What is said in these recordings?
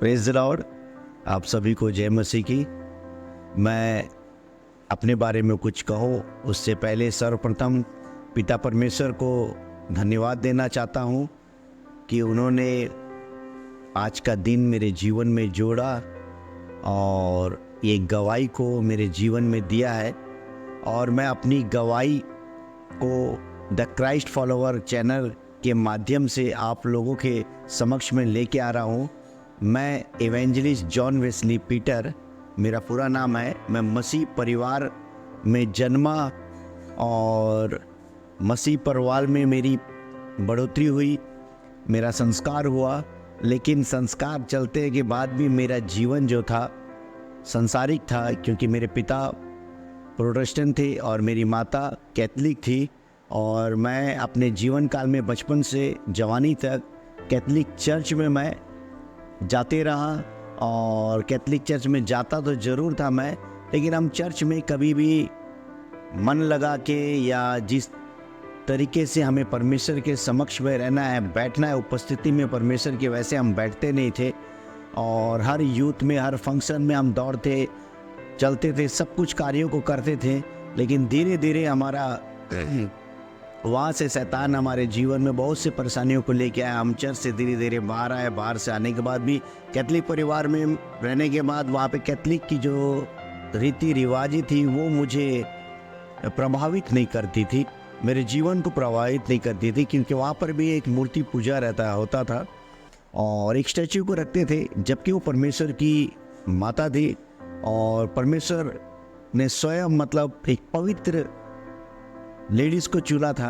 Praise the Lord. आप सभी को जय मसीह की। मैं अपने बारे में कुछ कहूँ उससे पहले सर्वप्रथम पिता परमेश्वर को धन्यवाद देना चाहता हूँ कि उन्होंने आज का दिन मेरे जीवन में जोड़ा और ये गवाही को मेरे जीवन में दिया है। और मैं अपनी गवाही को द क्राइस्ट फॉलोवर चैनल के माध्यम से आप लोगों के समक्ष में लेके आ रहा हूँ। मैं इवेंजलिस्ट जॉन वेस्ली पीटर मेरा पूरा नाम है। मैं मसीह परिवार में जन्मा और मसीह परिवार में मेरी बढ़ोतरी हुई, मेरा संस्कार हुआ। लेकिन संस्कार चलते के बाद भी मेरा जीवन जो था संसारिक था, क्योंकि मेरे पिता प्रोटेस्टेंट थे और मेरी माता कैथलिक थी। और मैं अपने जीवन काल में बचपन से जवानी तक कैथलिक चर्च में मैं जाते रहा। और कैथलिक चर्च में जाता तो ज़रूर था मैं, लेकिन हम चर्च में कभी भी मन लगा के या जिस तरीके से हमें परमेश्वर के समक्ष में रहना है, बैठना है उपस्थिति में परमेश्वर के, वैसे हम बैठते नहीं थे। और हर यूथ में, हर फंक्शन में हम दौड़ते चलते थे, सब कुछ कार्यों को करते थे। लेकिन धीरे धीरे हमारा वहाँ से शैतान हमारे जीवन में बहुत से परेशानियों को लेके आया। हम चर्च से धीरे धीरे बाहर आए। बाहर से आने के बाद भी कैथलिक परिवार में रहने के बाद वहाँ पे कैथलिक की जो रीति रिवाजें थी वो मुझे प्रभावित नहीं करती थी, मेरे जीवन को प्रभावित नहीं करती थी, क्योंकि वहाँ पर भी एक मूर्ति पूजा होता था और एक स्टैचू को रखते थे, जबकि वो परमेश्वर की माता थी। और परमेश्वर ने स्वयं मतलब एक पवित्र लेडीज़ को चुना था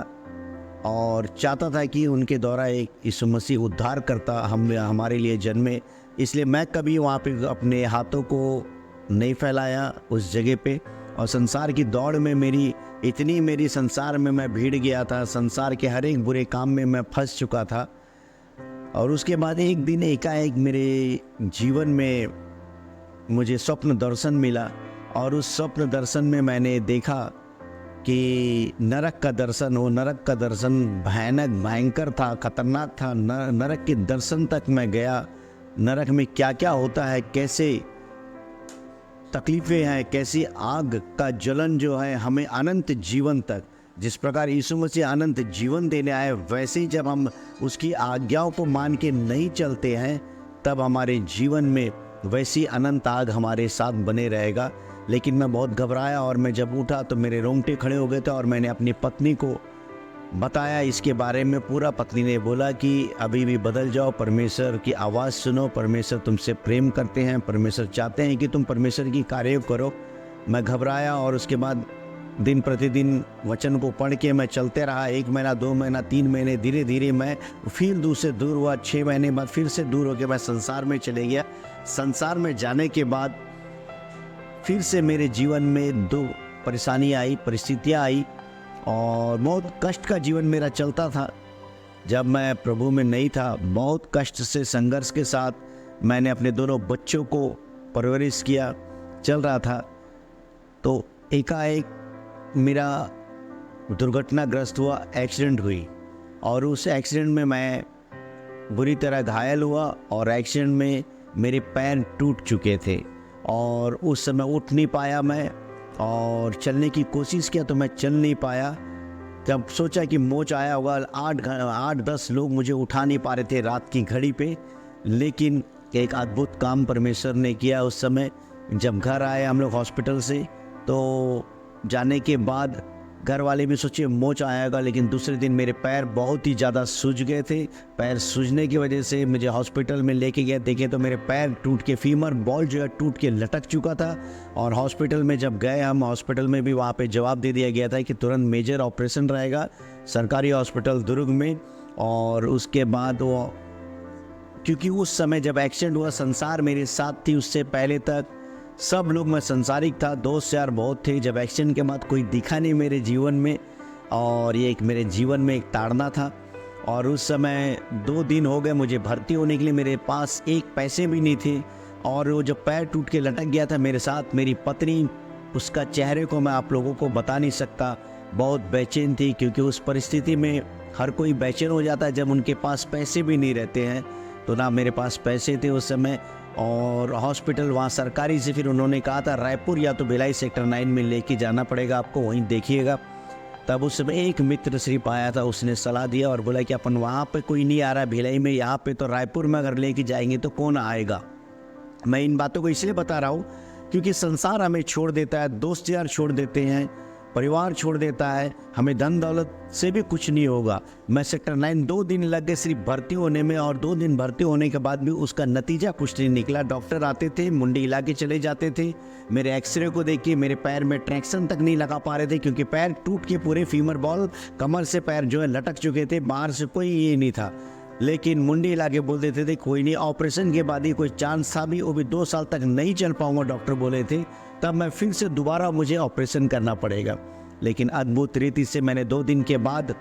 और चाहता था कि उनके द्वारा एक यीशु मसीह उद्धार करता हमारे लिए जन्मे। इसलिए मैं कभी वहाँ पे अपने हाथों को नहीं फैलाया उस जगह पे। और संसार की दौड़ में मेरी संसार में मैं भीड़ गया था, संसार के हर एक बुरे काम में मैं फंस चुका था। और उसके बाद एक दिन एकाएक मेरे जीवन में मुझे स्वप्न दर्शन मिला। और उस स्वप्न दर्शन में मैंने देखा कि नरक का दर्शन हो। नरक का दर्शन भयंकर था, खतरनाक था। नरक के दर्शन तक मैं गया। नरक में क्या क्या होता है, कैसे तकलीफ़ें हैं, कैसी आग का जलन जो है हमें अनंत जीवन तक, जिस प्रकार यीशु मसीह अनंत जीवन देने आए, वैसे ही जब हम उसकी आज्ञाओं को मान के नहीं चलते हैं तब हमारे जीवन में वैसी अनंत आग हमारे साथ बने रहेगा। लेकिन मैं बहुत घबराया और मैं जब उठा तो मेरे रोंगटे खड़े हो गए थे। और मैंने अपनी पत्नी को बताया इसके बारे में पूरा। पत्नी ने बोला कि अभी भी बदल जाओ, परमेश्वर की आवाज़ सुनो, परमेश्वर तुमसे प्रेम करते हैं, परमेश्वर चाहते हैं कि तुम परमेश्वर की कार्य करो। मैं घबराया और उसके बाद दिन प्रतिदिन वचन को पढ़ के मैं चलते रहा। 1 महीना, 2 महीना, 3 महीने, धीरे धीरे मैं फिर दूर से दूर हुआ। 6 महीने बाद फिर से दूर होकर मैं संसार में चले गया। संसार में जाने के बाद फिर से मेरे जीवन में 2 परेशानी आई, परिस्थितियाँ आई और बहुत कष्ट का जीवन मेरा चलता था। जब मैं प्रभु में नहीं था, बहुत कष्ट से, संघर्ष के साथ मैंने अपने दोनों बच्चों को परवरिश किया, चल रहा था। तो एकाएक मेरा दुर्घटनाग्रस्त हुआ, एक्सीडेंट हुई। और उस एक्सीडेंट में मैं बुरी तरह घायल हुआ और एक्सीडेंट में मेरे पैर टूट चुके थे और उस समय उठ नहीं पाया मैं। और चलने की कोशिश किया तो मैं चल नहीं पाया। जब सोचा कि मोच आया होगा, 8-10 लोग मुझे उठा नहीं पा रहे थे रात की घड़ी पे। लेकिन एक अद्भुत काम परमेश्वर ने किया उस समय। जब घर आए हम लोग हॉस्पिटल से, तो जाने के बाद घर वाले भी सोचे मोच आएगा, लेकिन दूसरे दिन मेरे पैर बहुत ही ज़्यादा सूज गए थे। पैर सूजने की वजह से मुझे हॉस्पिटल में लेके गए, देखे तो मेरे पैर टूट के, फीमर बॉल जो है टूट के लटक चुका था। और हॉस्पिटल में जब गए हम, हॉस्पिटल में भी वहाँ पे जवाब दे दिया गया था कि तुरंत मेजर ऑपरेशन रहेगा सरकारी हॉस्पिटल दुर्ग में। और उसके बाद वो, क्योंकि उस समय जब एक्सीडेंट हुआ संसार मेरे साथ थी, उससे पहले तक सब लोग, मैं संसारिक था, दोस्त यार बहुत थे। जब एक्सीडेंट के बाद कोई दिखा नहीं मेरे जीवन में और ये एक मेरे जीवन में एक ताड़ना था। और उस समय 2 दिन हो गए मुझे भर्ती होने के लिए, मेरे पास एक पैसे भी नहीं थे। और वो जब पैर टूट के लटक गया था मेरे साथ, मेरी पत्नी, उसका चेहरे को मैं आप लोगों को बता नहीं सकता, बहुत बेचैन थी। क्योंकि उस परिस्थिति में हर कोई बेचैन हो जाता है जब उनके पास पैसे भी नहीं रहते हैं। तो ना मेरे पास पैसे थे उस समय, और हॉस्पिटल वहाँ सरकारी से फिर उन्होंने कहा था रायपुर या तो भिलाई सेक्टर 9 में लेके जाना पड़ेगा आपको, वहीं देखिएगा। तब उस समय एक मित्र सिर्फ आया था, उसने सलाह दिया और बोला कि अपन वहाँ पे कोई नहीं आ रहा भिलाई में, यहाँ पे तो रायपुर में अगर लेके जाएंगे तो कौन आएगा। मैं इन बातों को इसलिए बता रहा हूँ क्योंकि संसार हमें छोड़ देता है, दोस्त यार छोड़ देते हैं, परिवार छोड़ देता है, हमें धन दौलत से भी कुछ नहीं होगा। मैं सेक्टर 9 2 दिन लग गए सिर्फ भर्ती होने में, और 2 दिन भर्ती होने के बाद भी उसका नतीजा कुछ नहीं निकला। डॉक्टर आते थे, मुंडी हिला के चले जाते थे, मेरे एक्सरे को देखिए मेरे पैर में ट्रैक्शन तक नहीं लगा पा रहे थे क्योंकि पैर टूट के पूरे फीमर बॉल कमर से पैर जो है लटक चुके थे, बाहर से कोई ये नहीं था। लेकिन मुंडी हिला के बोल देते थे कोई नहीं, ऑपरेशन के बाद ही कोई चांस था भी, वो भी 2 साल तक नहीं चल पाऊंगा डॉक्टर बोले थे। तब मैं फिर से दोबारा मुझे ऑपरेशन करना पड़ेगा। लेकिन अद्भुत रीति से मैंने 2 दिन के बाद,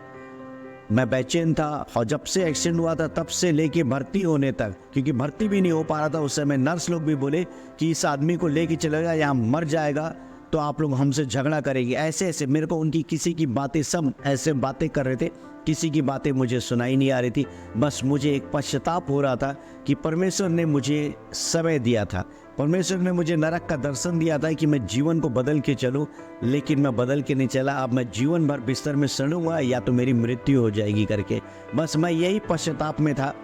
मैं बेचैन था और जब से एक्सीडेंट हुआ था तब से लेके भर्ती होने तक, क्योंकि भर्ती भी नहीं हो पा रहा था उस समय, नर्स लोग भी बोले कि इस आदमी को लेके चलेगा यहाँ मर जाएगा तो आप लोग हमसे झगड़ा करेंगे, ऐसे ऐसे मेरे को उनकी किसी की बातें, सब ऐसे बातें कर रहे थे, किसी की बातें मुझे सुनाई नहीं आ रही थी। बस मुझे एक पश्चाताप हो रहा था कि परमेश्वर ने मुझे समय दिया था, परमेश्वर ने मुझे नरक का दर्शन दिया था कि मैं जीवन को बदल के चलूं, लेकिन मैं बदल के नहीं चला। अब मैं जीवन भर बिस्तर में सड़ूंगा या तो मेरी मृत्यु हो जाएगी करके। बस मैं यही पश्चाताप में था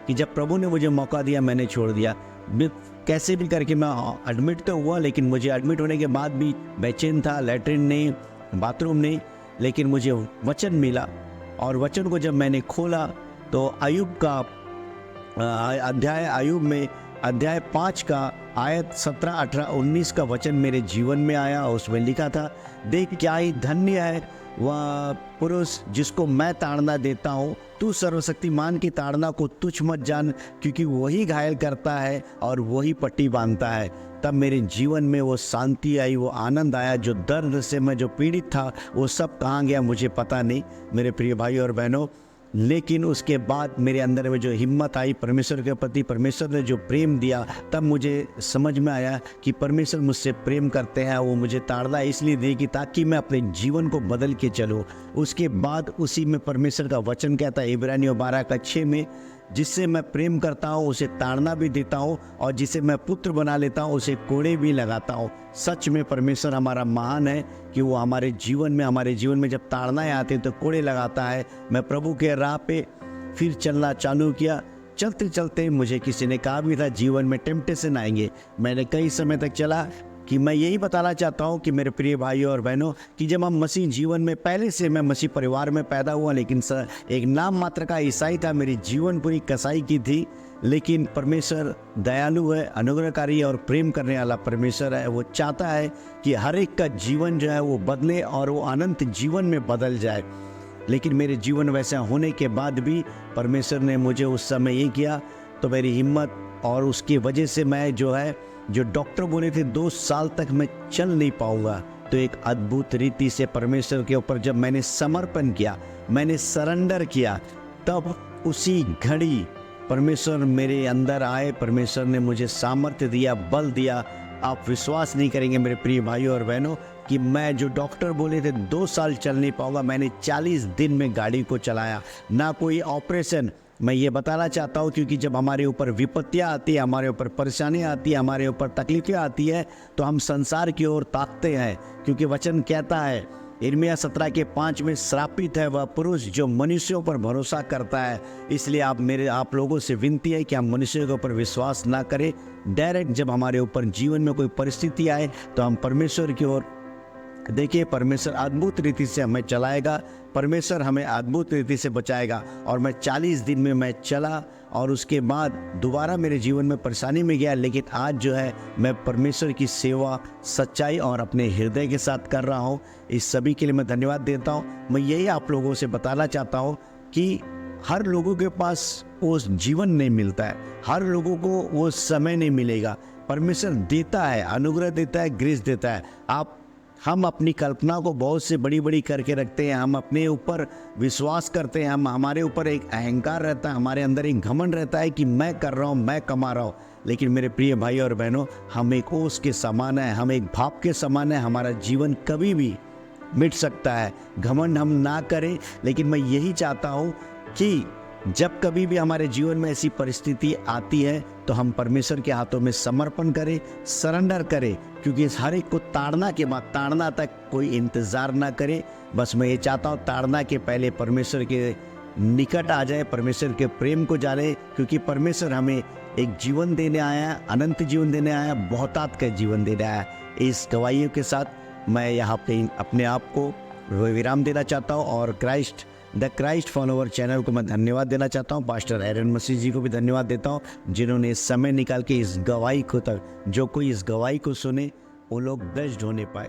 कि जब प्रभु ने मुझे मौका दिया मैंने छोड़ दिया। कैसे भी करके मैं एडमिट तो हुआ, लेकिन मुझे एडमिट होने के बाद भी बेचैन था, लैट्रिन नहीं, बाथरूम नहीं, लेकिन मुझे वचन मिला। और वचन को जब मैंने खोला तो अय्यूब का अय्यूब में अध्याय 5 का आयत 17, 18, 19 का वचन मेरे जीवन में आया और उसमें लिखा था, देख क्या ही धन्य है वह पुरुष जिसको मैं ताड़ना देता हूँ, तू सर्वशक्तिमान की ताड़ना को तुच्छ मत जान, क्योंकि वही घायल करता है और वही पट्टी बांधता है। तब मेरे जीवन में वो शांति आई, वो आनंद आया, जो दर्द से मैं जो पीड़ित था वो सब कहाँ गया मुझे पता नहीं मेरे प्रिय भाई और बहनों। लेकिन उसके बाद मेरे अंदर में जो हिम्मत आई परमेश्वर के प्रति, परमेश्वर ने जो प्रेम दिया, तब मुझे समझ में आया कि परमेश्वर मुझसे प्रेम करते हैं। वो मुझे ताड़ना इसलिए देगी ताकि मैं अपने जीवन को बदल के चलूँ। उसके बाद उसी में परमेश्वर का वचन कहता है इब्रानियों 12:6 में, जिससे मैं प्रेम करता हूँ उसे ताड़ना भी देता हूँ, और जिसे मैं पुत्र बना लेता हूँ उसे कोड़े भी लगाता हूँ। सच में परमेश्वर हमारा महान है कि वो हमारे जीवन में जब ताड़नाएं आती हैं तो कोड़े लगाता है। मैं प्रभु के राह पे फिर चलना चालू किया। चलते चलते मुझे किसी ने कहा भी था जीवन में टेम्पटेशन आएंगे, मैंने कई समय तक चला। कि मैं यही बताना चाहता हूँ कि मेरे प्रिय भाइयों और बहनों कि जब हम मसीह जीवन में, पहले से मैं मसीह परिवार में पैदा हुआ, लेकिन एक नाम मात्र का ईसाई था, मेरी जीवन पूरी कसाई की थी। लेकिन परमेश्वर दयालु है, अनुग्रहकारी और प्रेम करने वाला परमेश्वर है। वो चाहता है कि हर एक का जीवन जो है वो बदले और वो अनंत जीवन में बदल जाए। लेकिन मेरे जीवन वैसा होने के बाद भी परमेश्वर ने मुझे उस समय ये किया, तो मेरी हिम्मत, और उसकी वजह से मैं जो डॉक्टर बोले थे 2 साल तक मैं चल नहीं पाऊंगा, तो एक अद्भुत रीति से परमेश्वर के ऊपर जब मैंने समर्पण किया, मैंने सरेंडर किया, तब उसी घड़ी परमेश्वर मेरे अंदर आए। परमेश्वर ने मुझे सामर्थ्य दिया, बल दिया। आप विश्वास नहीं करेंगे मेरे प्रिय भाइयों और बहनों कि मैं जो डॉक्टर बोले थे 2 साल चल नहीं पाऊंगा, मैंने 40 दिन में गाड़ी को चलाया, ना कोई ऑपरेशन। मैं ये बताना चाहता हूँ क्योंकि जब हमारे ऊपर विपत्तियाँ आती है, हमारे ऊपर परेशानियाँ आती है, हमारे ऊपर तकलीफें आती है, तो हम संसार की ओर ताकते हैं, क्योंकि वचन कहता है यिर्मयाह 17:5 में, श्रापित है वह पुरुष जो मनुष्यों पर भरोसा करता है। इसलिए आप लोगों से विनती है कि हम मनुष्यों के ऊपर विश्वास ना करें। डायरेक्ट जब हमारे ऊपर जीवन में कोई परिस्थिति आए तो हम परमेश्वर की ओर देखिए। परमेश्वर अद्भुत रीति से हमें चलाएगा, परमेश्वर हमें अद्भुत रीति से बचाएगा। और मैं 40 दिन में मैं चला, और उसके बाद दोबारा मेरे जीवन में परेशानी में गया, लेकिन आज जो है मैं परमेश्वर की सेवा सच्चाई और अपने हृदय के साथ कर रहा हूँ। इस सभी के लिए मैं धन्यवाद देता हूँ। मैं यही आप लोगों से बताना चाहता हूँ कि हर लोगों के पास वो जीवन नहीं मिलता है, हर लोगों को वो समय नहीं मिलेगा। परमेश्वर देता है, अनुग्रह देता है, ग्रेस देता है। हम अपनी कल्पना को बहुत से बड़ी बड़ी करके रखते हैं, हम अपने ऊपर विश्वास करते हैं, हमारे ऊपर एक अहंकार रहता है, हमारे अंदर एक घमंड रहता है कि मैं कर रहा हूँ, मैं कमा रहा हूँ। लेकिन मेरे प्रिय भाई और बहनों, हम एक ओस के समान है, हम एक भाप के समान है। हमारा जीवन कभी भी मिट सकता है। घमंड हम ना करें, लेकिन मैं यही चाहता हूँ कि जब कभी भी हमारे जीवन में ऐसी परिस्थिति आती है तो हम परमेश्वर के हाथों में समर्पण करें, सरेंडर करें, क्योंकि इस हर एक को ताड़ना के बाद ताड़ना तक कोई इंतज़ार ना करे। बस मैं ये चाहता हूँ ताड़ना के पहले परमेश्वर के निकट आ जाए, परमेश्वर के प्रेम को जाने, क्योंकि परमेश्वर हमें एक जीवन देने आया, अनंत जीवन देने आया, बहुतायत का जीवन देने आया। इस गवाहियों के साथ मैं यहाँ पे अपने आप को विराम देना चाहता हूँ और द क्राइस्ट फॉलोवर चैनल को मैं धन्यवाद देना चाहता हूँ। पास्टर एरन मसीह जी को भी धन्यवाद देता हूँ, जिन्होंने समय निकाल के इस गवाही को जो कोई इस गवाही को सुने वो लोग ब्लेस्ड होने पाए।